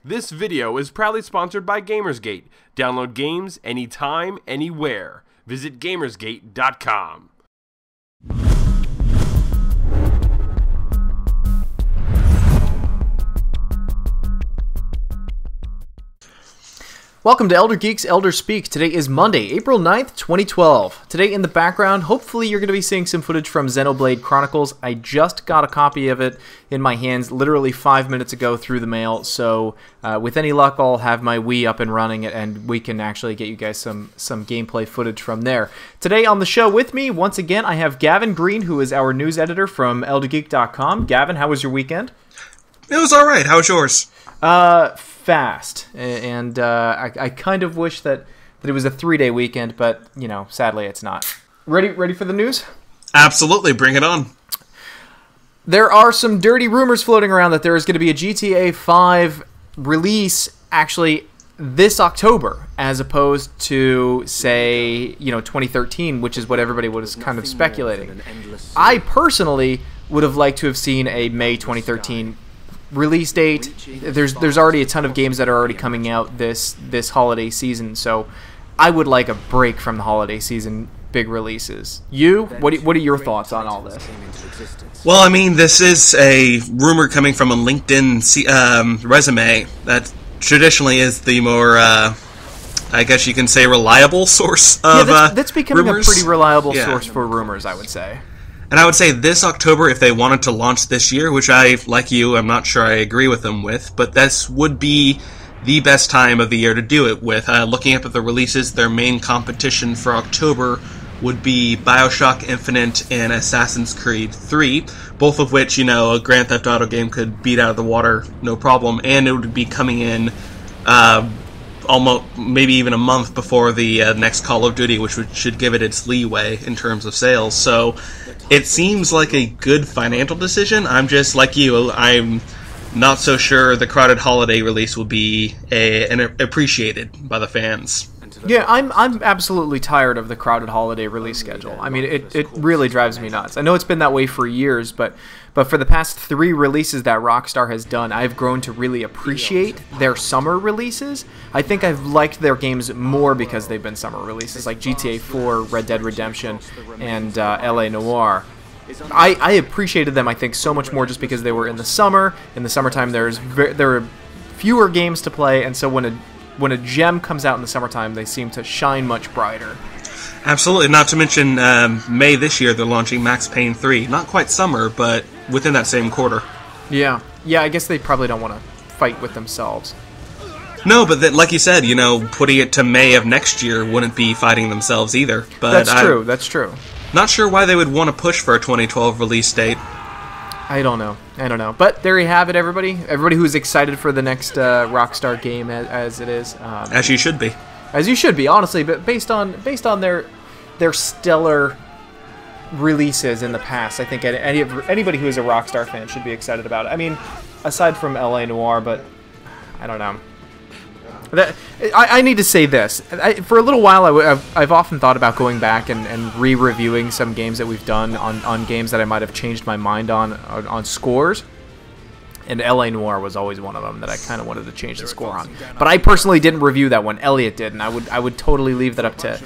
This video is proudly sponsored by Gamersgate. Download games anytime, anywhere. Visit Gamersgate.com. Welcome to Elder Geeks Elder Speak. Today is Monday, April 9th, 2012. Today in the background, hopefully you're going to be seeing some footage from Xenoblade Chronicles. I just got a copy of it in my hands literally 5 minutes ago through the mail, so with any luck I'll have my Wii up and running and we can actually get you guys some gameplay footage from there. Today on the show with me, once again, I have Gavin Green, who is our news editor from ElderGeek.com. Gavin, how was your weekend? It was alright. How was yours? Fast, and I kind of wish that it was a 3-day weekend, but you know, sadly it's not. Ready for the news? Absolutely, bring it on. There are some dirty rumors floating around that there is going to be a GTA 5 release actually this October, as opposed to, say, 2013, which is what everybody was kind of speculating. I personally would have liked to have seen a May 2013 release date. There's already a ton of games that are already coming out this holiday season, so I would like a break from the holiday season big releases. What are your thoughts on all this? Well, I mean, this is a rumor coming from a LinkedIn resume that traditionally is the more, I guess you can say, reliable source of that's becoming rumors. A pretty reliable source for rumors, I would say. And I would say this October, if they wanted to launch this year, which I, like you, I'm not sure I agree with them with, but this would be the best time of the year to do it with. Looking up at the releases, their main competition for October would be BioShock Infinite and Assassin's Creed 3, both of which, a Grand Theft Auto game could beat out of the water, no problem, and it would be coming in almost maybe even a month before the next Call of Duty, which should give it its leeway in terms of sales. So it seems like a good financial decision. I'm just like you. I'm not so sure the crowded holiday release will be appreciated by the fans. Yeah, I'm absolutely tired of the crowded holiday release schedule. I mean, it really drives me nuts. I know it's been that way for years, but for the past 3 releases that Rockstar has done, I've grown to really appreciate their summer releases. I think I've liked their games more because they've been summer releases, like GTA 4, Red Dead Redemption, and L.A. Noire. I appreciated them, I think, so much more just because they were in the summer. In the summertime, there are fewer games to play, and so when a gem comes out in the summertime, they seem to shine much brighter. Absolutely. Not to mention, May this year, they're launching Max Payne 3. Not quite summer, but within that same quarter. Yeah, I guess they probably don't want to fight with themselves. No, but like you said, putting it to May of next year wouldn't be fighting themselves either. But That's true. Not sure why they would want to push for a 2012 release date. I don't know. But there you have it, everybody. Everybody who's excited for the next Rockstar game, as it is. As you should be. As you should be, honestly. But based on their stellar releases in the past, I think anybody who is a Rockstar fan should be excited about it. I mean, aside from L.A. Noire, but I don't know. I need to say this. For a little while, I've often thought about going back and re-reviewing some games that we've done on games that I might have changed my mind on scores. And L.A. Noire was always one of them that I kind of wanted to change the score on. But I personally didn't review that one. Elliot did, and I would totally leave that up to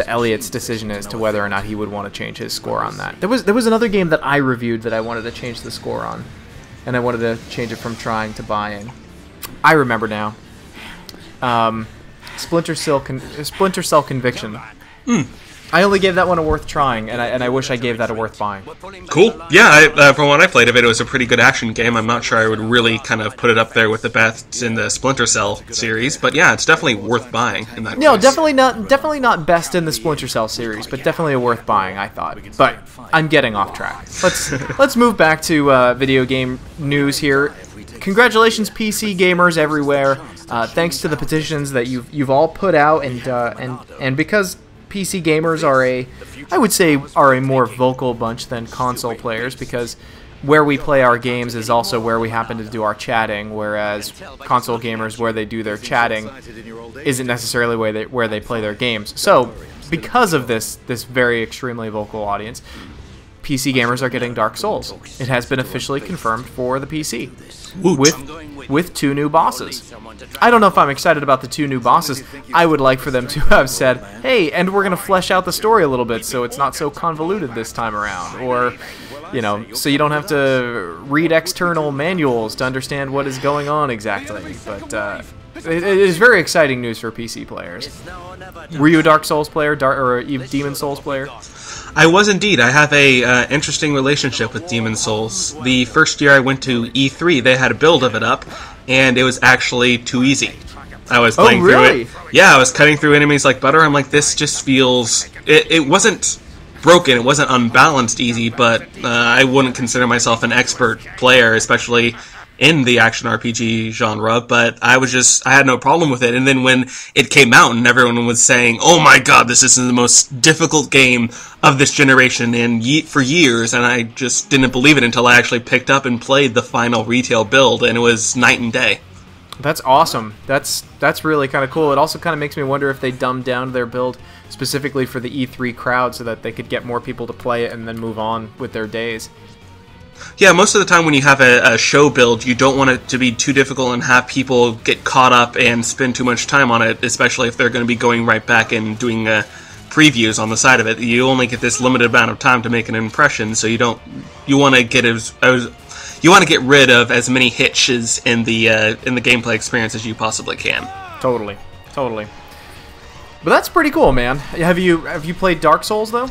Elliot's decision as to whether or not he would want to change his score on that. There was another game that I reviewed that I wanted to change the score on, and I wanted to change it from trying to buying. I remember now. Splinter Cell Conviction. I only gave that one a worth trying, and I wish I gave that a worth buying. Cool. Yeah, from what I played of it, it was a pretty good action game. I'm not sure I would really kind of put it up there with the best in the Splinter Cell series, but yeah, it's definitely worth buying in that case. Definitely not best in the Splinter Cell series, but definitely a worth buying, I thought. But I'm getting off track. Let's move back to video game news here. Congratulations, PC gamers everywhere. Thanks to the petitions that you've all put out, and because PC gamers are a more vocal bunch than console players, because where we play our games is also where we happen to do our chatting, whereas console gamers, where they do their chatting, isn't necessarily where they play their games. So, because of this very extremely vocal audience, PC gamers are getting Dark Souls. It has been officially confirmed for the PC. Woot. With 2 new bosses. I don't know if I'm excited about the 2 new bosses. I would like for them to have said, hey, and we're going to flesh out the story a little bit so it's not so convoluted this time around. Or, you know, so you don't have to read external manuals to understand what is going on exactly. But it is very exciting news for PC players. Were you a Dark Souls player or a Demon Souls player? I was indeed. I have a interesting relationship with Demon Souls. The first year I went to E3, they had a build of it up, and it was actually too easy. I was playing through it. Yeah, I was cutting through enemies like butter. I'm like, this just feels... It wasn't broken, it wasn't unbalanced easy, but I wouldn't consider myself an expert player, especially in the action RPG genre, but I had no problem with it. And then when it came out and everyone was saying, oh my god, this is the most difficult game of this generation for years, and I just didn't believe it until I actually picked up and played the final retail build, and it was night and day. That's awesome. That's really kind of cool. It also kind of makes me wonder if they dumbed down their build specifically for the E3 crowd so that they could get more people to play it and then move on with their days. Yeah, most of the time when you have a show build, you don't want it to be too difficult and have people get caught up and spend too much time on it, especially if they're going to be going right back and doing previews on the side of it. You only get this limited amount of time to make an impression, so you want to get rid of as many hitches in the gameplay experience as you possibly can. Totally. But that's pretty cool, man. Have you played Dark Souls though?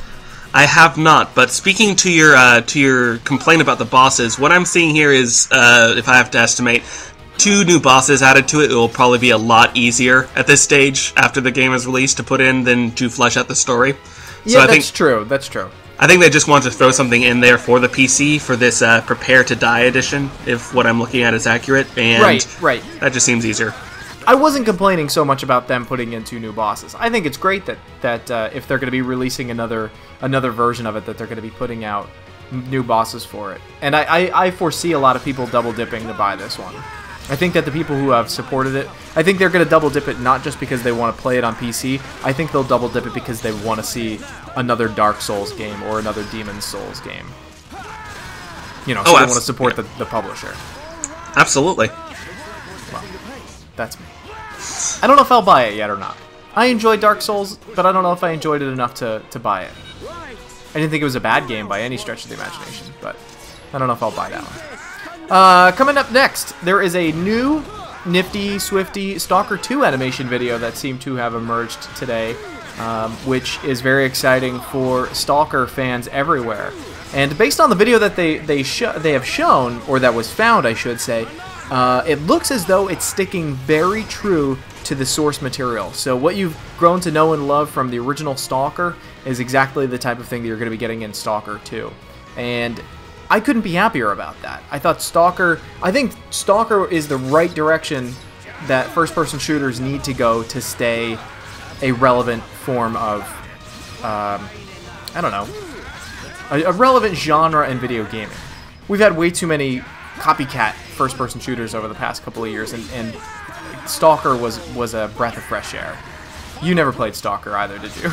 I have not, but speaking to your complaint about the bosses, what I'm seeing here is, if I have to estimate, 2 new bosses added to it. It will probably be a lot easier at this stage after the game is released to put in than to flesh out the story. Yeah, that's true. I think they just want to throw something in there for the PC for this Prepare to Die edition, if what I'm looking at is accurate. And right. That just seems easier. I wasn't complaining so much about them putting in 2 new bosses. I think it's great that if they're going to be releasing another version of it, that they're going to be putting out new bosses for it. And I foresee a lot of people double dipping to buy this one. I think that the people who have supported it, I think they're going to double dip it not just because they want to play it on PC. I think they'll double dip it because they want to see another Dark Souls game or another Demon Souls game. You know, so they want to support the publisher. Absolutely. Well, that's me. I don't know if I'll buy it yet or not. I enjoyed Dark Souls, but I don't know if I enjoyed it enough to buy it. I didn't think it was a bad game by any stretch of the imagination, but I don't know if I'll buy that one. Coming up next, there is a new nifty, swifty STALKER 2 animation video that seemed to have emerged today, which is very exciting for STALKER fans everywhere. And based on the video that they have shown, or that was found, I should say, it looks as though it's sticking very true to the source material. So what you've grown to know and love from the original STALKER is exactly the type of thing that you're going to be getting in STALKER 2. And I couldn't be happier about that. I think STALKER is the right direction that first-person shooters need to go to stay a relevant form of, I don't know, a relevant genre in video gaming. We've had way too many copycat first-person shooters over the past couple of years, and STALKER was a breath of fresh air. You never played STALKER either, did you?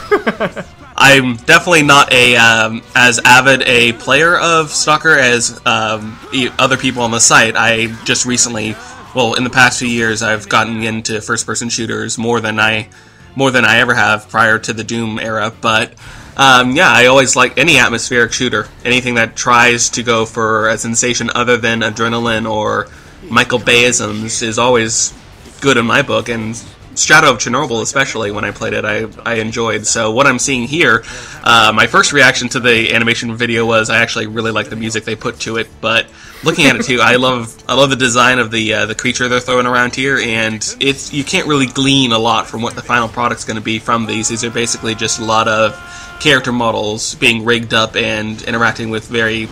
I'm definitely not as avid a player of STALKER as other people on the site. I just recently, in the past few years, I've gotten into first-person shooters more than I ever have prior to the Doom era. But yeah, I always like any atmospheric shooter, anything that tries to go for a sensation other than adrenaline or Michael Bayisms is always good in my book, and Shadow of Chernobyl, especially when I played it, I enjoyed. So what I'm seeing here, my first reaction to the animation video was I actually really like the music they put to it. But looking at it too, I love the design of the creature they're throwing around here, and you can't really glean a lot from what the final product's going to be from these. These are basically just a lot of character models being rigged up and interacting with very,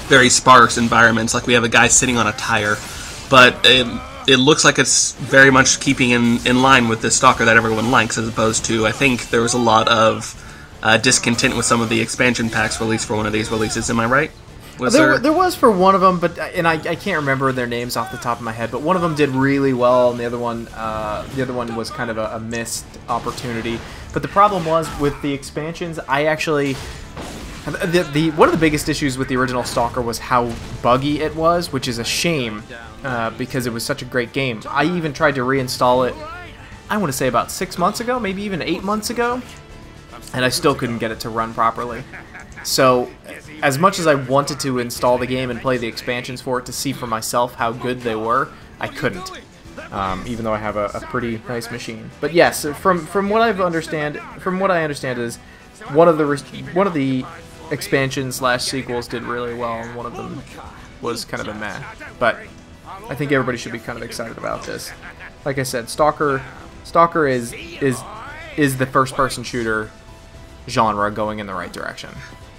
very sparse environments. Like we have a guy sitting on a tire, but it looks like it's very much keeping in line with the STALKER that everyone likes, as opposed to, I think there was a lot of discontent with some of the expansion packs released for one of these releases. Am I right? There was for one of them, but I can't remember their names off the top of my head. But one of them did really well, and the other one was kind of a missed opportunity. But the problem was with the expansions, I actually One of the biggest issues with the original Stalker was how buggy it was, which is a shame because it was such a great game. I even tried to reinstall it, I want to say about 6 months ago, maybe even 8 months ago, and I still couldn't get it to run properly. So, as much as I wanted to install the game and play the expansions for it to see for myself how good they were, I couldn't, even though I have a pretty nice machine. But yes, from what I understand is one of the expansions / sequels did really well, and one of them was kind of a meh. But I think everybody should be kind of excited about this. Like I said, Stalker is the first-person shooter genre going in the right direction.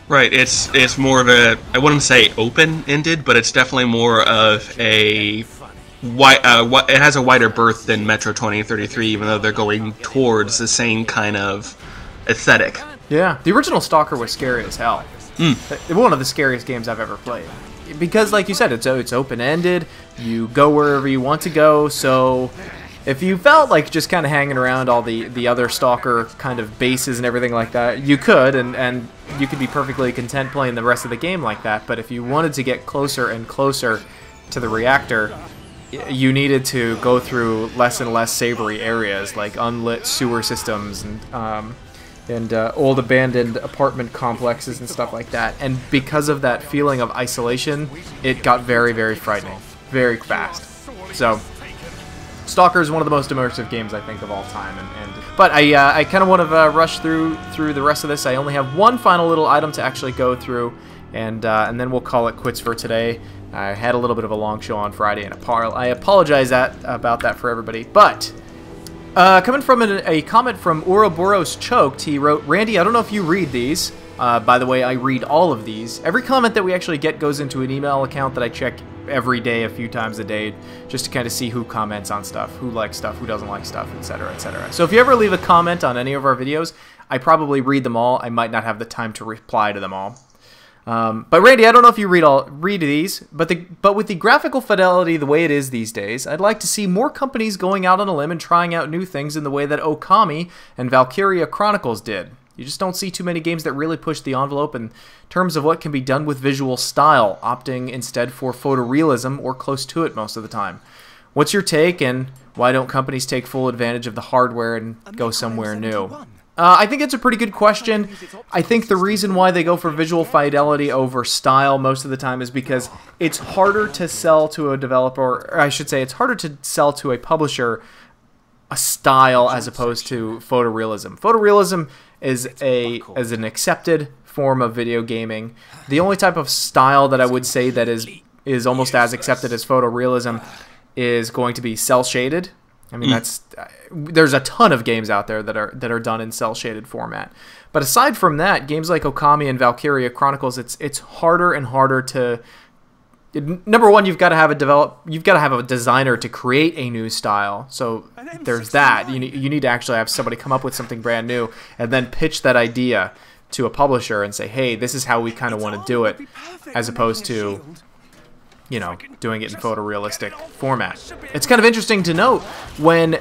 Right, it's more of a, I wouldn't say open-ended, but it's definitely more of a it has a wider berth than Metro 2033, even though they're going towards the same kind of aesthetic. Yeah, the original Stalker was scary as hell. One of the scariest games I've ever played. Because, like you said, it's open-ended, you go wherever you want to go, so if you felt like just kind of hanging around all the other Stalker kind of bases and everything like that, you could, and you could be perfectly content playing the rest of the game like that, but if you wanted to get closer and closer to the reactor, you needed to go through less and less savory areas, like unlit sewer systems and old abandoned apartment complexes and stuff like that. And because of that feeling of isolation, it got very, very frightening, very fast. So, Stalker is one of the most immersive games I think of all time. But I kind of want to rush through the rest of this. I only have one final little item to actually go through, and then we'll call it quits for today. I had a little bit of a long show on Friday, and I apologize about that for everybody. But coming from a comment from Ouroboros Choked, he wrote, "Randy, I don't know if you read these. By the way, I read all of these. Every comment that we actually get goes into an email account that I check every day, a few times a day, just to kind of see who comments on stuff, who likes stuff, who doesn't like stuff, etc., etc. So if you ever leave a comment on any of our videos, I probably read them all. I might not have the time to reply to them all. But Randy, I don't know if you read these, but with the graphical fidelity the way it is these days, I'd like to see more companies going out on a limb and trying out new things in the way that Okami and Valkyria Chronicles did. You just don't see too many games that really push the envelope in terms of what can be done with visual style, opting instead for photorealism or close to it most of the time. What's your take, and why don't companies take full advantage of the hardware and go somewhere new?" I think it's a pretty good question. I think the reason why they go for visual fidelity over style most of the time is because it's harder to sell to a developer, or I should say it's harder to sell to a publisher a style as opposed to photorealism. Photorealism is an accepted form of video gaming. The only type of style that I would say that is almost as accepted as photorealism is going to be cel-shaded. I mean, there's a ton of games out there that are done in cel-shaded format. But aside from that, games like Okami and Valkyria Chronicles, it's harder and harder to. Number one, you've got to have a designer to create a new style. So there's that. You need to actually have somebody come up with something brand new and then pitch that idea to a publisher and say, "Hey, this is how we kind of want to do it," as opposed to, you know, doing it in photorealistic format. It's kind of interesting to note when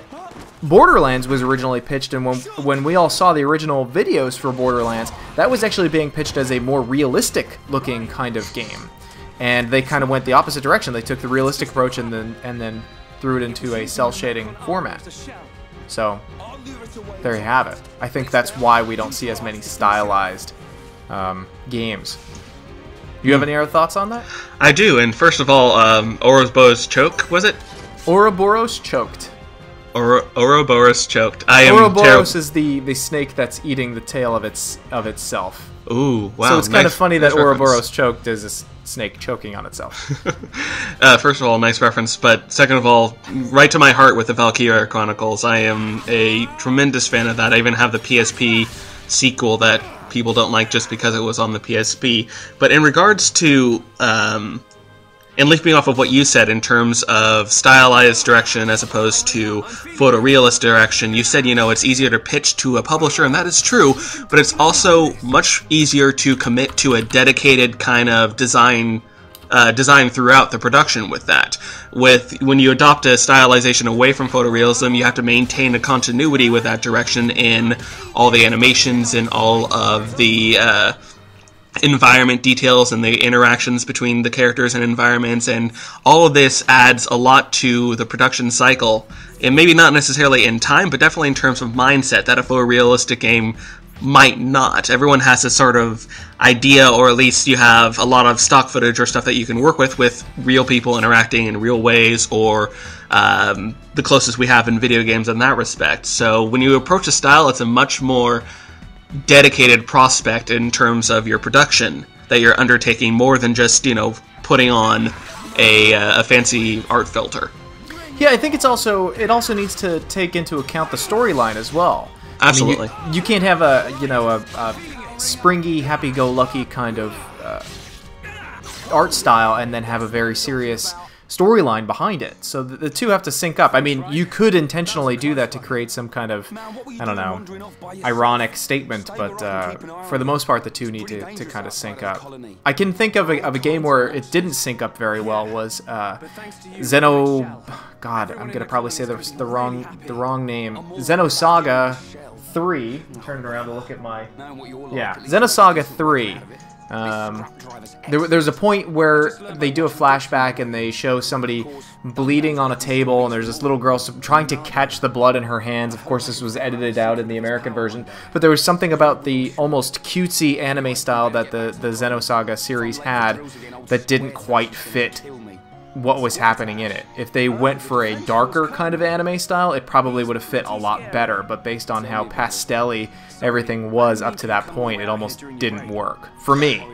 Borderlands was originally pitched, and when we all saw the original videos for Borderlands, that was actually being pitched as a more realistic looking kind of game. And they kind of went the opposite direction. They took the realistic approach and then threw it into a cel shading format. So there you have it. I think that's why we don't see as many stylized games. You have any other thoughts on that? I do, and first of all, Ouroboros Choke, was it? Ouroboros Choked. Ouroboros Choked. Ouroboros is the snake that's eating the tail of itself. Ooh, wow. So it's kind of funny that Ouroboros Choked is a snake choking on itself. First of all, nice reference, but second of all, right to my heart with the Valkyria Chronicles. I am a tremendous fan of that. I even have the PSP sequel that people don't like just because it was on the PSP. But in regards to, and leaping off of what you said in terms of stylized direction as opposed to photorealist direction, you said, you know, it's easier to pitch to a publisher, and that is true, but it's also much easier to commit to a dedicated kind of design throughout the production with that. When you adopt a stylization away from photorealism, you have to maintain a continuity with that direction in all the animations and all of the environment details and the interactions between the characters and environments, and all of this adds a lot to the production cycle, and maybe not necessarily in time, but definitely in terms of mindset that a photorealistic game might not. Everyone has a sort of idea, or at least you have a lot of stock footage or stuff that you can work with real people interacting in real ways, or the closest we have in video games in that respect. So when you approach a style, it's a much more dedicated prospect in terms of your production that you're undertaking, more than just, putting on a fancy art filter. Yeah, I think it also needs to take into account the storyline as well. Absolutely. I mean, you can't have a springy, happy-go-lucky kind of art style and then have a very serious storyline behind it. So the two have to sync up. I mean, you could intentionally do that to create some kind of, I don't know, ironic statement, but for the most part, the two need to kind of sync up. I can think of a game where it didn't sync up very well was God, I'm gonna probably say the wrong name. Xenosaga 3. I'm turning around to look at my... Yeah, Xenosaga 3. There's a point where they do a flashback and they show somebody bleeding on a table, and there's this little girl trying to catch the blood in her hands. Of course, this was edited out in the American version, but there was something about the almost cutesy anime style that the Xenosaga series had that didn't quite fit what was happening in it. If they went for a darker kind of anime style, it probably would have fit a lot better, but based on how pastel-y everything was up to that point, it almost didn't work. For me.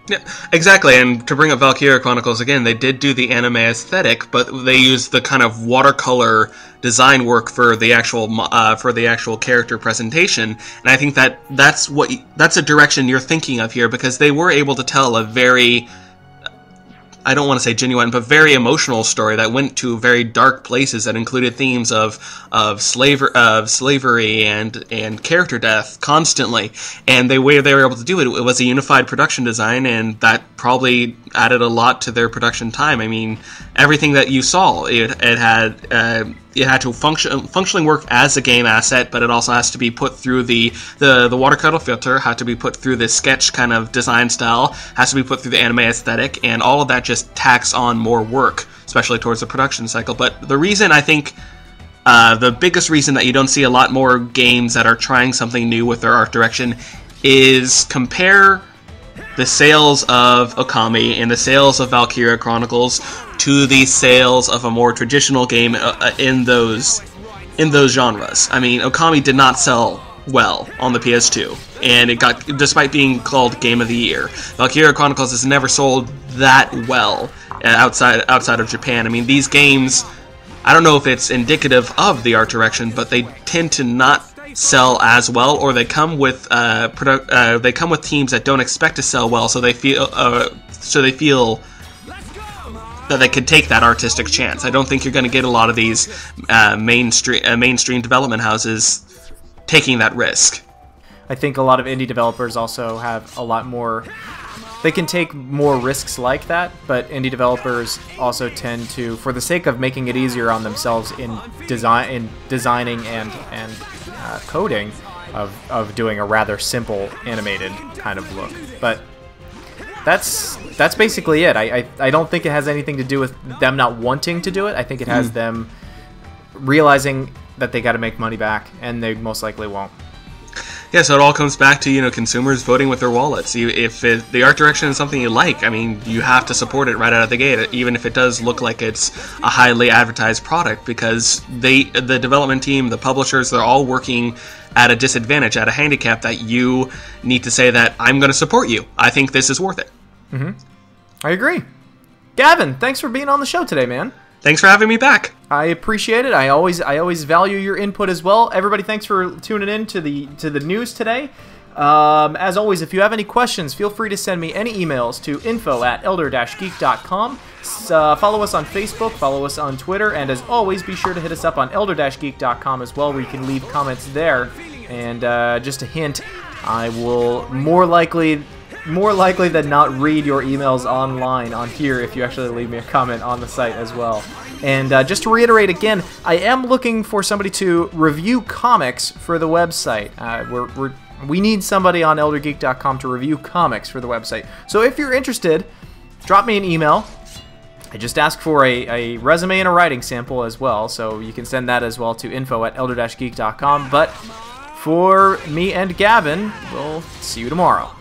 Yeah, exactly, and to bring up Valkyria Chronicles again, they did do the anime aesthetic, but they used the kind of watercolor design work for the actual character presentation, and I think that's a direction you're thinking of here, because they were able to tell a very, I don't want to say genuine, but very emotional story that went to very dark places that included themes of slavery and character death constantly. And the way they were able to do it was a unified production design, and that probably added a lot to their production time. I mean, everything that you saw, it had to functionally work as a game asset, but it also has to be put through the watercolor filter, had to be put through the sketch kind of design style, has to be put through the anime aesthetic, and all of that just tacks on more work, especially towards the production cycle. But the reason, I think, the biggest reason that you don't see a lot more games that are trying something new with their art direction is compare the sales of Okami and the sales of Valkyria Chronicles to the sales of a more traditional game in those genres. I mean, Okami did not sell well on the PS2, and it got, despite being called Game of the Year. Valkyria Chronicles has never sold that well outside of Japan. I mean, these games, I don't know if it's indicative of the art direction, but they tend to not sell as well, or they come with teams that don't expect to sell well, so they feel that they could take that artistic chance. I don't think you're going to get a lot of these mainstream development houses taking that risk. I think a lot of indie developers also have a lot more. They can take more risks like that, but indie developers also tend to, for the sake of making it easier on themselves in designing and coding, of doing a rather simple animated kind of look. But that's basically it. I don't think it has anything to do with them not wanting to do it. I think it has them realizing that they got to make money back, and they most likely won't. Yeah, so it all comes back to, consumers voting with their wallets. If the art direction is something you like, I mean, you have to support it right out of the gate, even if it does look like it's a highly advertised product, because the development team, the publishers, they're all working at a disadvantage, at a handicap that you need to say that I'm going to support you. I think this is worth it. Mm-hmm. I agree. Gavin, thanks for being on the show today, man. Thanks for having me back. I appreciate it. I always value your input as well. Everybody, thanks for tuning in to the news today. As always, if you have any questions, feel free to send me any emails to info@elder-geek.com. Follow us on Facebook, follow us on Twitter, and as always, be sure to hit us up on elder-geek.com as well, where you can leave comments there. And just a hint, I will more likely than not read your emails online on here if you actually leave me a comment on the site as well. And just to reiterate again, I am looking for somebody to review comics for the website. We need somebody on eldergeek.com to review comics for the website. So if you're interested, drop me an email. I just ask for a resume and a writing sample as well, so you can send that as well to info@elder-geek.com. But for me and Gavin, we'll see you tomorrow.